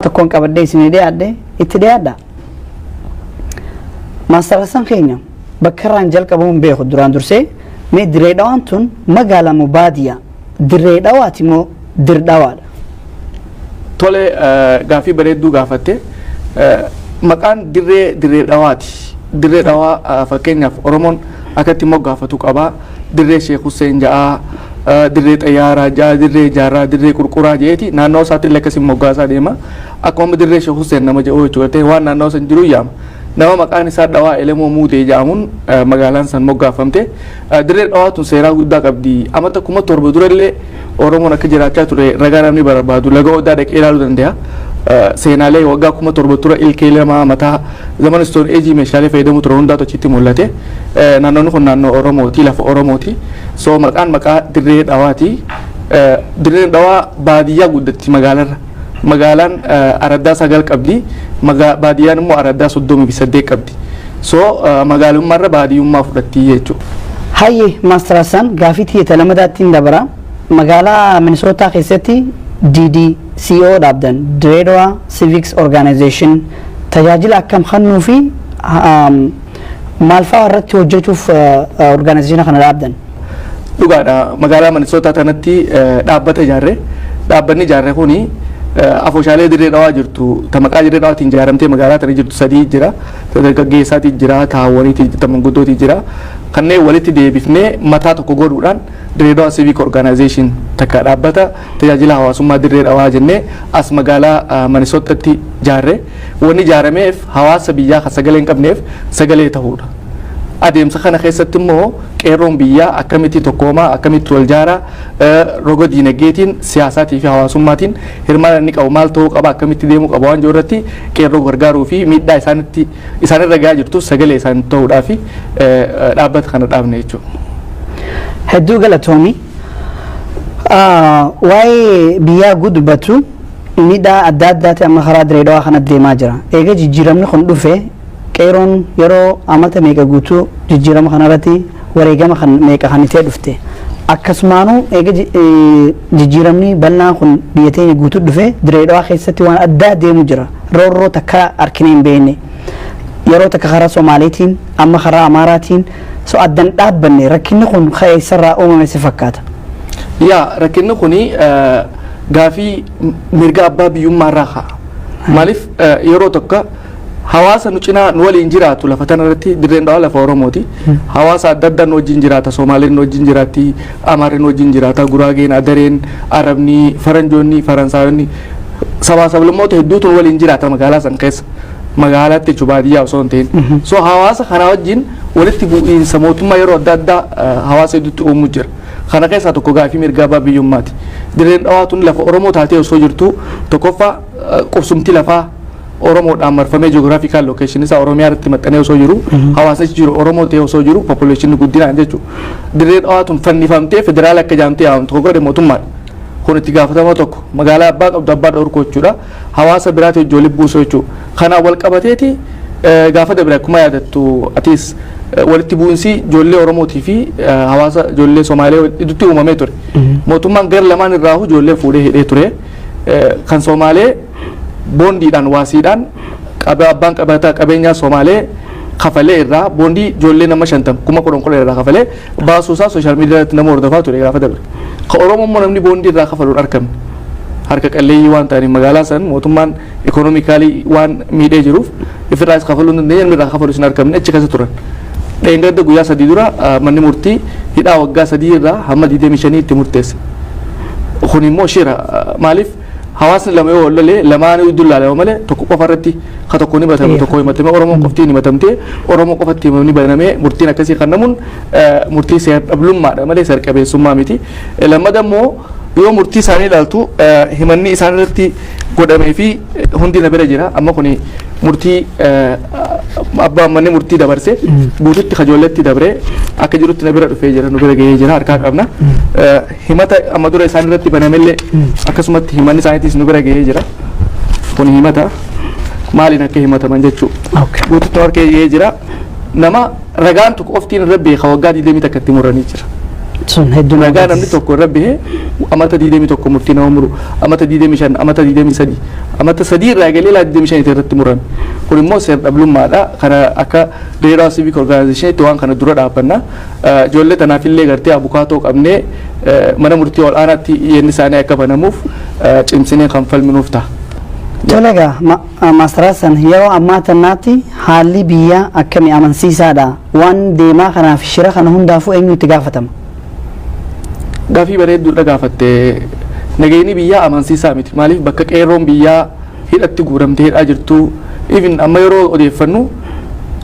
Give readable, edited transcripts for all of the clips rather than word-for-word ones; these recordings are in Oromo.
tokkoon qabadde isin dhiyaadde itti dhiyaadha. Maastarasan keenya bakka irraan jalqabuun beeku duraan dursee mee dirree dhawaan tun magaalaa moo baadiyyaa? Dirree dhawaati moo dirdhawaadha? Tole gaafii bareedduu gaafatte maqaan dirree dhawaati. Dirree dhawaa fakkeenyaaf Oromoon akkatti immoo gaafatu qabaa. Dirree Sheekh Hussein ja'a, dirree Xayyaaraa ja'a, dirree Jaarraa, dirree Qurquraa jeeti naannoo isaatti illee akkasii moggaasaa deema. Akkuma dirree Sheekh Hussein nama jedhu jechuudha waan naannoo san jiru yaama. Nama maqaan isaa dhawaa elemoo muutee jedhamuun magaalaan san moggaafamte. Dirree dhawaa tun seeraa guddaa qabdi. Amma takkuma torba durallee Oromoon akka jiraachaa ture ragaa namni barbaadu laga Odaa dhaqee ilaaluu danda'a. Seenaalee waggaa kuma torba tura ilkee lama mataa zaman stone age meeshaalee fayyadamu ture hundaatu achitti mul'ate. Naannoon kun naannoo Oromooti lafa Oromooti. So maqaa dirree dhawaati. Dirreen dhawaa baadiyyaa guddatti magaalarra. Magaalaan araddaa 9 qabdi. Baadiyyaan immoo araddaa 38 qabdi. So magaalummaarra baadiyyummaa fudhatti jechuudha. Hayyee Maastarasan gaafii tiyya lamadaatti dabara. Magaalaa Minnesota keessatti DDCO dhaabdan Dirree Civics Organization tajaajila akkam kennuu fi maal fa'aa irratti hojjechuuf organization kana dhaabdan? Dhugaadha magaalaa Minnesota tanatti dhaabbata ijaarre. Dhaabbanni ijaarre kuni afooshaalee dirree dhawaa jirtu ta maqaa dirree dhawaatiin ijaaramtee magaalaa tana jirtu 3 jira. Dargaggeessaati jira, taawwaniiti jira, manguddooti jira. Kanneen walitti deebifnee mataa tokko godhuudhaan Dirree Dhawaa Civic Organization takka dhaabbata tajaajila hawaasummaa dirree dhawaa jennee as magaalaa Minnesotatti ijaarre. Wanni ijaarameef hawaasa biyyaa kan sagalee hin qabneef sagalee ta'uudha. Adeemsa kana keessatti immoo qeerroon biyyaa akkamitti tokkoomaa akkamitti wal jaaraa roga diinagdeetiin siyaasaatii fi hawaasummaatiin hirmaannaa inni qabu maal ta'uu qaba akkamitti deemuu qaba waan jiru irratti qeerroo gargaaruu fi miidhaa isaanirra gahaa jirtu sagalee isaanii ta'uudhaaf dhaabbata kana dhaabne jechuudha. Hedduu galatoomi waa'ee biyyaa dubbatu miidhaa adda addaati amma karaa dirree dhawaa kana deemaa jira. Eega jijjiiramni kun dhufe qeerroon yeroo amata meeqa guutuu jijjiirama kanarratti wareegama kan meeqa kan itee dhufte akkasumaanuu eega jijjiiramni bal'aan kun biyya teenya guutuu dhufe dirree dhawaa keessatti waan addaa deemu jira roorroo takka arkinee hin beekne yeroo takka karaa Somaaliitiin amma karaa Amaaraatiin so addan dhaabbanne rakkinni kun keessarraa uumame si fakkaata. Yaa rakkinni kuni gaafii mirga abbaa biyyummaarraa ka'a. Maaliif yeroo tokko hawaasa nu cinaa nu waliin jiraatu lafa tanarratti dirreen dhawaa lafa Oromooti. Hawaasa adda addaa nu wajjin jiraata. Somaaliin nu wajjin jiraatti, Amaariin nu wajjin jiraata, Guraageen, Adareen, Arabni, Faranjoonni, Faransaayonni sabaa sablammoota hedduutu nu waliin jiraata magaalaa san keessa. Magaalaatti jechuun baadiyyaa osoo hin ta'in. So hawaasa kana wajjin walitti bu'iinsa mootummaa yeroo adda addaa hawaasa hedduutti uumuu jira. Kana keessaa tokko gaafii mirga abbaa biyyummaati. Dirreen dhawaa tun lafa Oromoo taatee osoo jirtu tokkoffaa qubsumti lafaa Oromoodhaan marfamee geographical location isaa Oromiyaa irratti maxxanee osoo jiru hawaasa jiru Oromoo ta'ee osoo jiru population guddinaan jechuudha. Dirreen dhawaa tun fannifamtee federaala akka jaamtee yaamtu tokko godhe mootummaadha. Kun itti gaafatama tokko magaalaa abbaa qabdu abbaa dhorkoo jechuudha. Hawaasa biraatti ijoollee buusoo jechuudha. Kanaan wal qabateeti gaafa dabre akkuma yaadattu atis walitti bu'insi ijoollee Oromootii fi hawaasa ijoollee Somaalee iddootti uumamee ture. Mootummaan gara lamaan irraa ijoollee fuudhee hidhee ture. Kan Somaalee boondiidhaan waasiidhaan abbaan qabataa qabeenyaa Somaalee kafalee irraa boondii ijoollee nama 50 kuma qoronqola irraa kafalee baasuusaa sooshaal miidiyaa irratti nama hordofaa ture gaafa dabre. Ka Oromoo immoo namni boondii irraa kafaluun argamne. Harka qalleeyyii waan ta'aniif magaalaa san mootummaan ikoonomikaalii waan miidhee jiruuf ifirraas kafaluun dandeenye irraa kafaluus hin argamne achi keessa turan. Dheengadda guyyaa 3 dura manni murtii hidhaa waggaa 3 irraa hamma 25 itti murteesse. Kun immoo shira maaliif hawaasni lama yoo lolee lamaan iddoo laalama malee tokko qofa irratti ka tokko ni batame tokko himatame Oromoon qofti ni matamte Oromoo qofatti himamni banamee murtiin akkasii kannamuun murtii seer dhablummaadha malee seer qabeessummaa miti. Lammada immoo yoo murtii isaanii ilaaltu himanni isaan irratti godhamee fi hundi na bira jira amma kuni murtii abbaan manni murtii dabarse guututti kajoolletti dabre akka jirutti na bira dhufee jira nu bira gahee jira harkaa qabna himata amma dura isaan irratti banamellee akkasumatti himanni isaaniitis nu bira gahee jira kun himata maaliin akka himataman jechuu guututti harkee gahee jira nama ragaan tokko oftiin irra beeka waggaa 20 takkatti muranii jira sun hedduu ragaa namni tokko irra behe amata diidemi tokko murtii nama muru amata diidemi shan amata diidemi sadi amata sadii irraa galee laa diidemi shan irratti muran kun immoo seer dhablummaadha kana akka Dirreedawaa Civic Organization itti waan kana dura dhaabbanna ijoollee tanaafillee gartee abukaatoo qabnee mana murtii olaanaatti yenni isaanii akka banamuuf cimsinee kan falminuuf ta'a. Tolega maastarasan yeroo ammaa tannaatti haalli biyyaa akkamii amansiisaadha waan deemaa kanaaf shira kana hundaafuu eenyutti gaafatama? Gaafii bareedduudha gaafatte nageenyi biyyaa amansiisaa miti maaliif bakka qeerroon biyyaa hidhatti guuramtee hidhaa jirtu even amma yeroo odeeffannu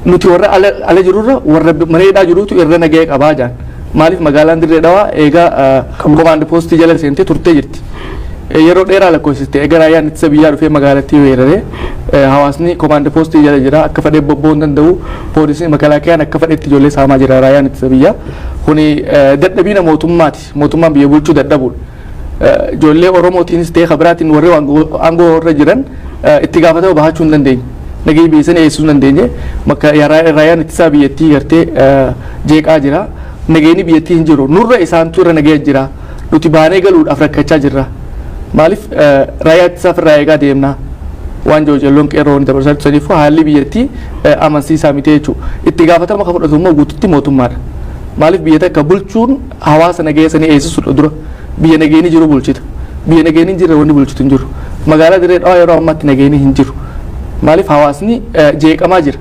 nuti warra ala jirurra warra mana hidhaa jirutu irra nagahee qabaa jaan maaliif magaalaan Dirreedawaa eegaa komaand poostii jala seentee turtee jirti. Yeroo dheeraa lakkoofsiste egaa raayyaan ittisa biyyaa dhufee magaalattii weeraree hawaasni komaand poostii jala jira akka fedhee bobba'uu danda'u poolisiin makalaakayaan akka fedhetti ijoollee saamaa jira raayyaan ittisa biyyaa kuni dadhabina mootummaati mootummaan biyya bulchuu dadhabuudha. Ijoollee Oromootiinis ta'ee kabiraatiin warri aangoo irra jiran itti gaafatama bahachuu hin dandeenye. Nagahee biyya sana eegsisuu hin dandeenye raayyaan ittisaa biyyattii gartee jeeqaa jira. Nagaheenyi biyyattii hin jiru nurra isaantu irra nagahee jira nuti baanee galuudhaaf rakkachaa jirra. Maaliif raayyaa ittisaa irraa eegaa deemnaa waan joojalloon qeerroon dabarsaa saniifuu haalli biyyattii amansiisaa miti jechuudha. Itti gaafatama kan fudhatu immoo guututti mootummaadha. Maaliif biyya takka bulchuun hawaasa nagahee sanii eegsisuudha dura biyya nagaheenyi jiru bulchita. Biyya nagaheenyi hin jirre wanni bulchitu hin jiru. Magaalaa Dirreedawaa yeroo ammaatti nagaheenyi hin jiru. Maaliif hawaasni jeeqamaa jira.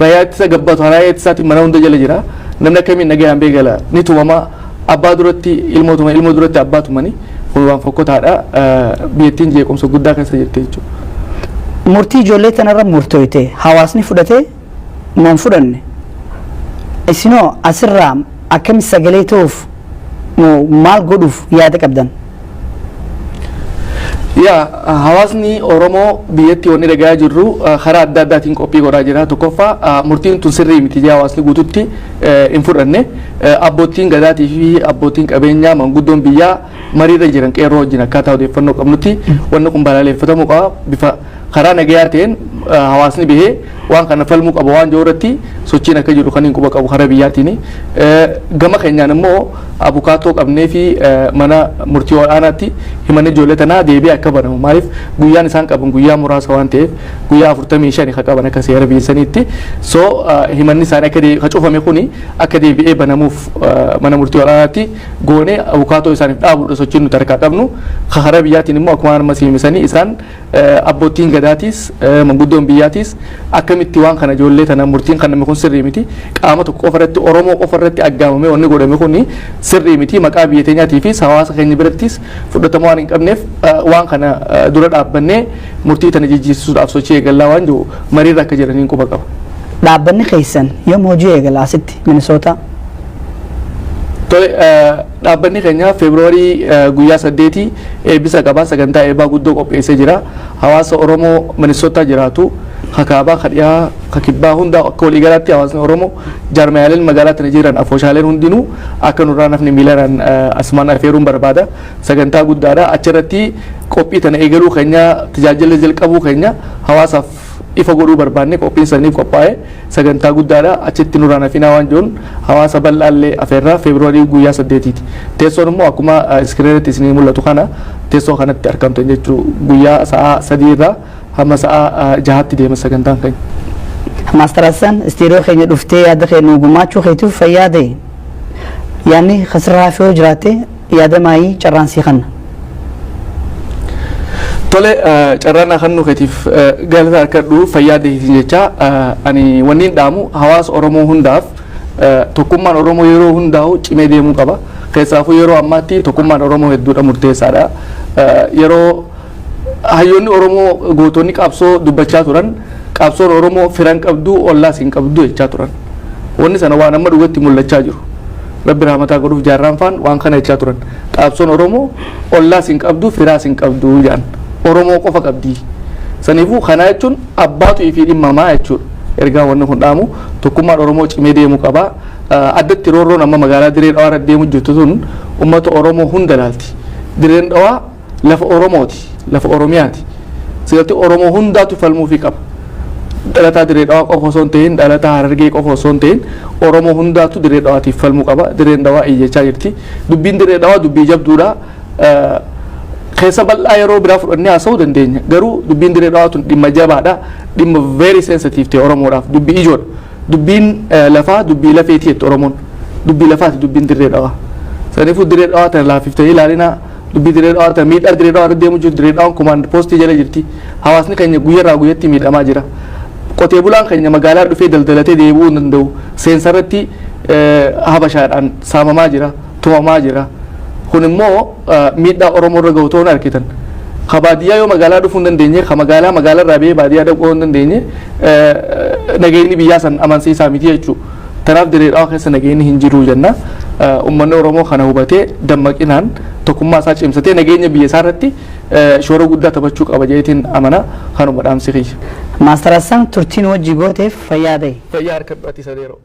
Raayyaa ittisa gabbatu raayyaa ittisaatiin mana hunda jala jira. Namni akkamiin nagahee hambee gala ni tumama abbaa duratti ilmoo duratti abbaa tumanii kun waan fokkotaadha biyyattiin jeequmsa guddaa keessa jirti jechuudha. Murtii ijoollee tanarra murtooyte hawaasni fudhatee moo fudhanne isinoo asirraa akkami sagalee ta'uuf maal godhuuf yaada qabdan? Yaa hawaasni Oromoo biyyatti wanni dhagayaa jirru karaa adda addaatiin qophii godhaa jira. Tokkoffaa murtiin tun sirrii miti jee hawaasni guututti hin fudhanne abbootiin gadaatii fi abbootiin qabeenyaa manguddoon biyyaa mariirra jiran qeerroo wajjin akkaataa odeeffannoo qabnutti wanni kun balaaleffatamuu qaba bifa karaa nagayaa ta'een hawaasni bahee waan kana falmuu qaba waan jirutti sochiin akka jiru kan hin quba qabu karaa biyyaatiin gama keenyaan immoo abukaatoo qabnee fi mana murtii olaanaatti himanni ijoollee tanaa deebi'ee akka banamu maaliif guyyaan isaan qaban guyyaa muraasa waan ta'eef guyyaa 45 akka qaban akka seera biyya saniitti so himanni isaanii akka cufame kuni akka deebi'ee banamuuf mana murtii olaanaatti goonee abukaatoo isaaniif dhaabuudha sochiin nuti harkaa qabnu karaa biyyaatiin immoo akkuma amma simisanii isaan abbootiin gadaatis manguddoon biyyaatis akkamitti waan kana ijoollee tana murtiin kan namni kun sirrii miti qaama tokko qofa irratti Oromoo qofa irratti aggaamame wanni godhame kuni sirrii miti maqaa biyya teenyaatii fi hawaasa keenya birattis fudhatama waan hin qabneef waan kana dura dhaabbannee murtii tana jijjiirsuudhaaf sochii eegallaa waan jiru mariirra akka jiraniin quba qaba. Dhaabbanni keessan yoom hojii eegala asitti Minnesota? Dhaabbanni keenya Febraarii guyyaa 8 eebbisa qabaa sagantaa eebbaa guddoo qopheessee jira. Hawaasa Oromoo Minnesota jiraatu hakaabaa kadhiyaa kakibbaa hunda akka waliigalaatti hawaasni Oromoo jaarmayaaleen magaalaa tana jiran afooshaaleen hundinuu akka nurraa nafni miilaraan asumaan afeeruun barbaada. Sagantaa guddaadha. Achirratti qophii tana eegaluu keenya tajaajila jalqabuu keenya hawaasaaf ifa godhuu barbaanne qophiin saniif qophaa'e sagantaa guddaadha. Achitti nurraa nafinaa waan jiruun hawaasa bal'aallee afeerraa Febraarii guyyaa 8ti. Teessoon immoo akkuma iskiriinitti isinii mul'atu kana teessoo kanatti argamtan jechuu guyyaa sa'a 3 irraa hamma sa'a 6tti deema sagantaan keenya. Maastarasan istiiroo keenya dhuftee yaada keenya gumaachuu keetiif fayyaade yaadni kasirraa fi yoo jiraate yaada maayii carraansii kanna. Tole carraan akkannu keetiif galata harkadhu fayyaadeetiin jecha ani wanniin dhaamu hawaasa Oromoo hundaaf tokkummaan Oromoo yeroo hundaa'u cimee deemuu qaba. Keessaafuu yeroo ammaatti tokkummaan Oromoo hedduudha murteessaadha. Yeroo hayyoonni Oromoo gootonni qabsoo dubbachaa turan qabsoon Oromoo firan qabdu ollaas hin qabdu jechaa turan. Wanni sana waan amma dhugatti mul'achaa jiru. Rabbi rahmataa godhuuf jaarraan faan waan kana jechaa turan. Qabsoon Oromoo ollaas hin qabdu firaas hin qabdu jedhan. Oromoo qofa qabdi. Saniifuu kana jechuun abbaatu ifi dhimmamaa jechuudha. Ergaa wanni kun dhaamu tokkummaan Oromoo cimee deemuu qaba. Addatti roorroon amma magaalaa Dirreedawaa deemu jirtu tun uummata Oromoo hunda laalti. Dirreedawaa lafa Oromooti, lafa Oromiyaati. Sigalti Oromoo hundaatu falmuufi qaba. Dhalataa Dirreedawaa qofa osoo hin ta'in, dhalataa Harargee qofa osoo hin ta'in, Oromoo hundaatu Dirreedawaatiif falmuu qaba. Dirreedawaa iyyachaa jirti. Dubbiin Dirreedawaa dubbii jabduudha. keessa bal'aa yeroo biraa fudhannee haasa'uu dandeenya garuu dubbiin dirree dhawaa tun dhimma jabaadha dhimma very sensitive ta'e Oromoodhaaf dubbii ijoodha dubbiin lafaa dubbii lafeetii jetti Oromoon dubbii lafaati dubbiin dirree dhawaa saniifuu dirree dhawaa tana laafiftanii ilaalina dubbii dirree dhawaa tana miidhaa dirree dhawaa irra deemu jiru dirree dhawaan kumaan poostii jala jirti hawaasni keenya guyyarraa guyyatti miidhamaa jira qotee bulaan keenya magaalaa dhufee daldalatee deebi'uu hin danda'u seensarratti habashaadhaan saamamaa jira tumamaa jira kun immoo miidhaa Oromoo irra gahu ta'uun arkitan ka baadiyyaa yoo magaalaa dhufuu hin dandeenye ka magaalaa irraa ba'ee baadiyyaa dhaquu hin dandeenye nageenyi biyyaa san amansiisaa miti jechuudha tanaaf dirree dhawaa keessa nageenyi hin jiru jenna uummanni Oromoo kana hubatee dammaqinaan tokkummaa isaa cimsatee nageenya biyya isaa irratti shoora guddaa taphachuu qaba jeetiin amana kanuma dhaamsi kiyya. MasterHassen turtiin wajji gooteef fayyaa ta'e. Fayyaa harka dhaatii sadeeroo.